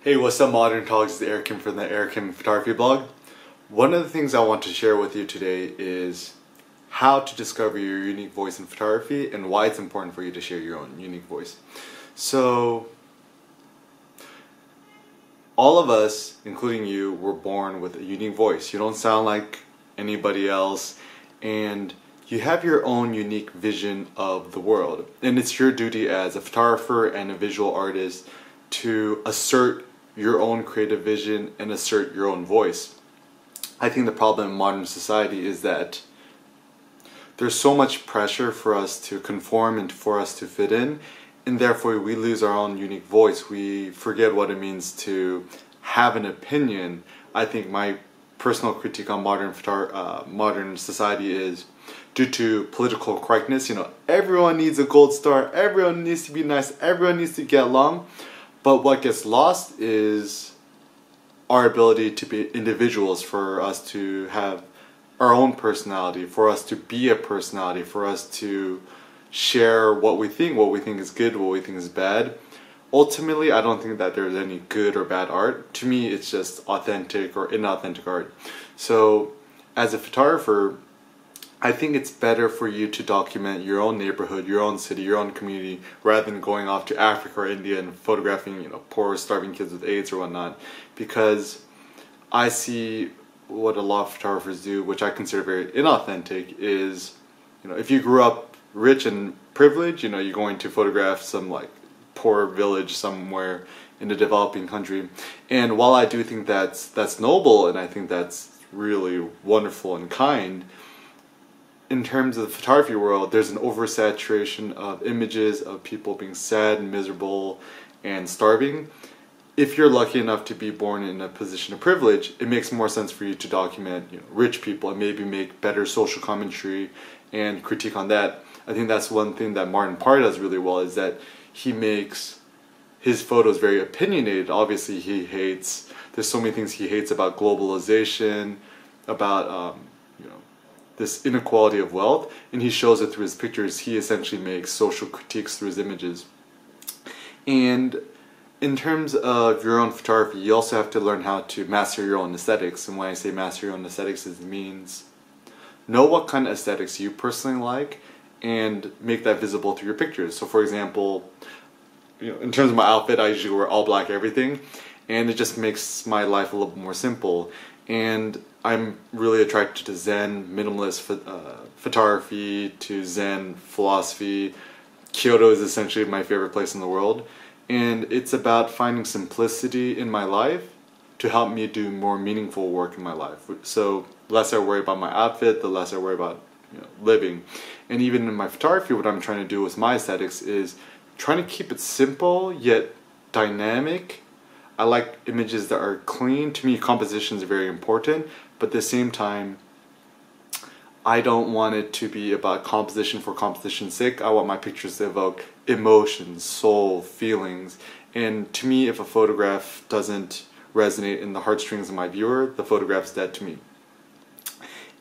Hey, what's up, Modern Talks? It's Eric Kim from the Eric Kim Photography blog. One of the things I want to share with you today is how to discover your unique voice in photography and why it's important for you to share your own unique voice. So, all of us, including you, were born with a unique voice. You don't sound like anybody else, and you have your own unique vision of the world. And it's your duty as a photographer and a visual artist to assert your own creative vision and assert your own voice. I think the problem in modern society is that there's so much pressure for us to conform and for us to fit in, and therefore we lose our own unique voice. We forget what it means to have an opinion. I think my personal critique on modern society is due to political correctness. You know, everyone needs a gold star, everyone needs to be nice, everyone needs to get along. But what gets lost is our ability to be individuals, for us to have our own personality, for us to be a personality, for us to share what we think is good, what we think is bad. Ultimately, I don't think that there's any good or bad art. To me, it's just authentic or inauthentic art. So, as a photographer, I think it's better for you to document your own neighborhood, your own city, your own community, rather than going off to Africa or India and photographing, poor, starving kids with AIDS or whatnot. Because I see what a lot of photographers do, which I consider very inauthentic, is, if you grew up rich and privileged, you're going to photograph some poor village somewhere in a developing country. And while I do think that's noble, and I think that's really wonderful and kind, in terms of the photography world, there's an oversaturation of images of people being sad and miserable and starving. If you're lucky enough to be born in a position of privilege, it makes more sense for you to document rich people and maybe make better social commentary and critique on that. I think that's one thing that Martin Parr does really well, is that he makes his photos very opinionated. Obviously, there's so many things he hates about globalization, about this inequality of wealth, and he shows it through his pictures. He essentially makes social critiques through his images. And in terms of your own photography, you also have to learn how to master your own aesthetics. And when I say master your own aesthetics, it means know what kind of aesthetics you personally like and make that visible through your pictures. So for example, in terms of my outfit, I usually wear all black everything, and it just makes my life a little bit more simple. And I'm really attracted to Zen minimalist photography, to Zen philosophy. Kyoto is essentially my favorite place in the world, and it's about finding simplicity in my life to help me do more meaningful work in my life. So the less I worry about my outfit, the less I worry about living. And even in my photography, what I'm trying to do with my aesthetics is trying to keep it simple yet dynamic. I like images that are clean. To me, composition is very important, but at the same time, I don't want it to be about composition for composition's sake. I want my pictures to evoke emotions, soul, feelings. And to me, if a photograph doesn't resonate in the heartstrings of my viewer, the photograph's dead to me.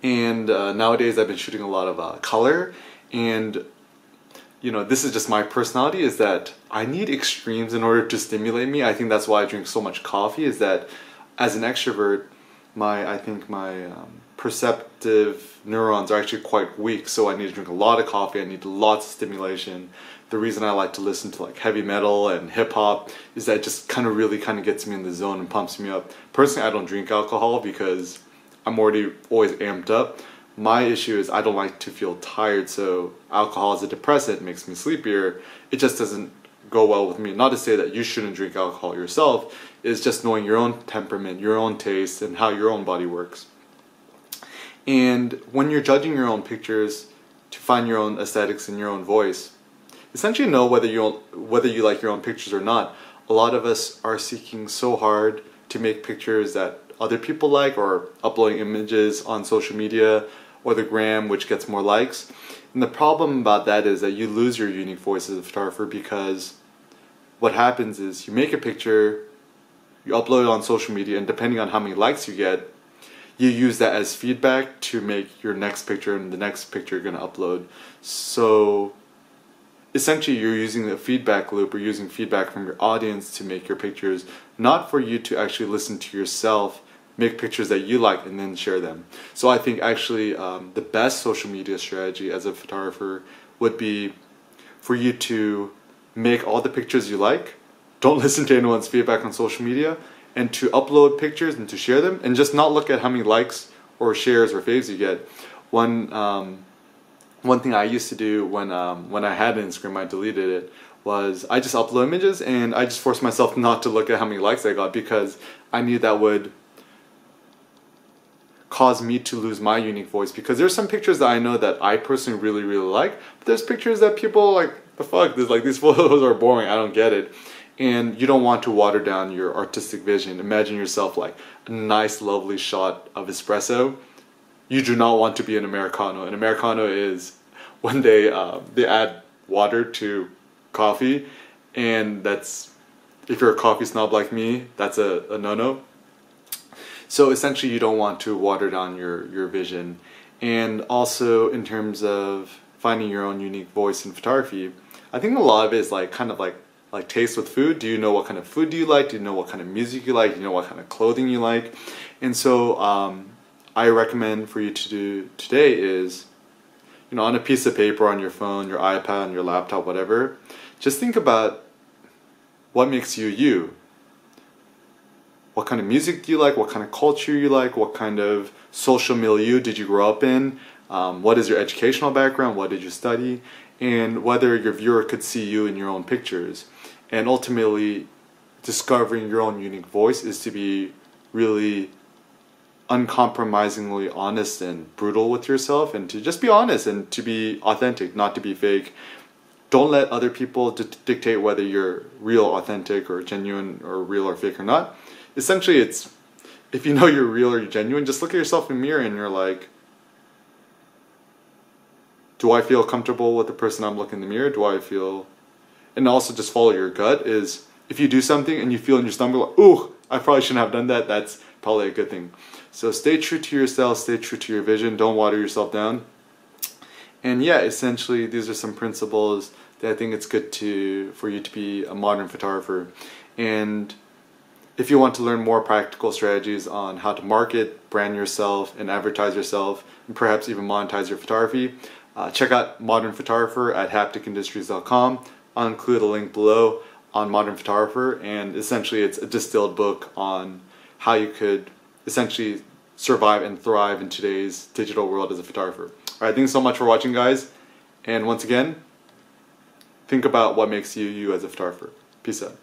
And nowadays, I've been shooting a lot of color, and this is just my personality, is that I need extremes in order to stimulate me. I think that's why I drink so much coffee, is that as an extrovert, I think my perceptive neurons are actually quite weak, so I need to drink a lot of coffee, I need lots of stimulation. The reason I like to listen to heavy metal and hip-hop is that it just really gets me in the zone and pumps me up. Personally, I don't drink alcohol because I'm already always amped up. My issue is I don't like to feel tired, so alcohol as a depressant makes me sleepier. It just doesn't go well with me. Not to say that you shouldn't drink alcohol yourself, it's just knowing your own temperament, your own taste, and how your own body works. And when you're judging your own pictures to find your own aesthetics and your own voice, essentially know whether you like your own pictures or not. A lot of us are seeking so hard to make pictures that other people like, or uploading images on social media or the gram, which gets more likes. And the problem about that is that you lose your unique voice as a photographer, because what happens is you make a picture, you upload it on social media, and depending on how many likes you get, you use that as feedback to make your next picture and the next picture you're going to upload. So essentially you're using a feedback loop or using feedback from your audience to make your pictures, not for you to actually listen to yourself, make pictures that you like and then share them. So I think actually the best social media strategy as a photographer would be for you to make all the pictures you like, don't listen to anyone's feedback on social media, and to upload pictures and to share them, and just not look at how many likes or shares or faves you get. One thing I used to do when I had Instagram, I deleted it, was I just upload images and I just forced myself not to look at how many likes I got, because I knew that would cause me to lose my unique voice. Because there's some pictures that I know that I personally really like, but there's pictures that people are like, the fuck, these photos are boring, I don't get it. And you don't want to water down your artistic vision. Imagine yourself like a nice lovely shot of espresso. You do not want to be an Americano. An Americano is when they add water to coffee, and that's, if you're a coffee snob like me, that's a no-no. So essentially you don't want to water down your vision. And also in terms of finding your own unique voice in photography, I think a lot of it is like kind of like taste with food. Do you know what kind of food do you like? Do you know what kind of music you like? Do you know what kind of clothing you like? And so I recommend for you to do today is, you know, on a piece of paper, on your phone, your iPad, on your laptop, whatever, just think about what makes you you. What kind of music do you like? What kind of culture you like? What kind of social milieu did you grow up in? What is your educational background? What did you study? And whether your viewer could see you in your own pictures. And ultimately, discovering your own unique voice is to be really uncompromisingly honest and brutal with yourself, and to just be honest and to be authentic, not to be fake. Don't let other people dictate whether you're real, authentic, or genuine, or real or fake or not. Essentially, it's, if you know you're real or you're genuine, just look at yourself in the mirror and you're like, do I feel comfortable with the person I'm looking in the mirror? Do I feel... And also just follow your gut. Is if you do something and you feel in your stomach like, ooh, I probably shouldn't have done that, that's probably a good thing. So stay true to yourself, stay true to your vision, don't water yourself down. And yeah, essentially these are some principles that I think it's good for you to be a modern photographer. And if you want to learn more practical strategies on how to market, brand yourself, and advertise yourself, and perhaps even monetize your photography, check out Modern Photographer at hapticindustries.com. I'll include a link below on Modern Photographer, and essentially it's a distilled book on how you could essentially survive and thrive in today's digital world as a photographer. Alright, thanks so much for watching, guys. And once again, think about what makes you you as a photographer. Peace out.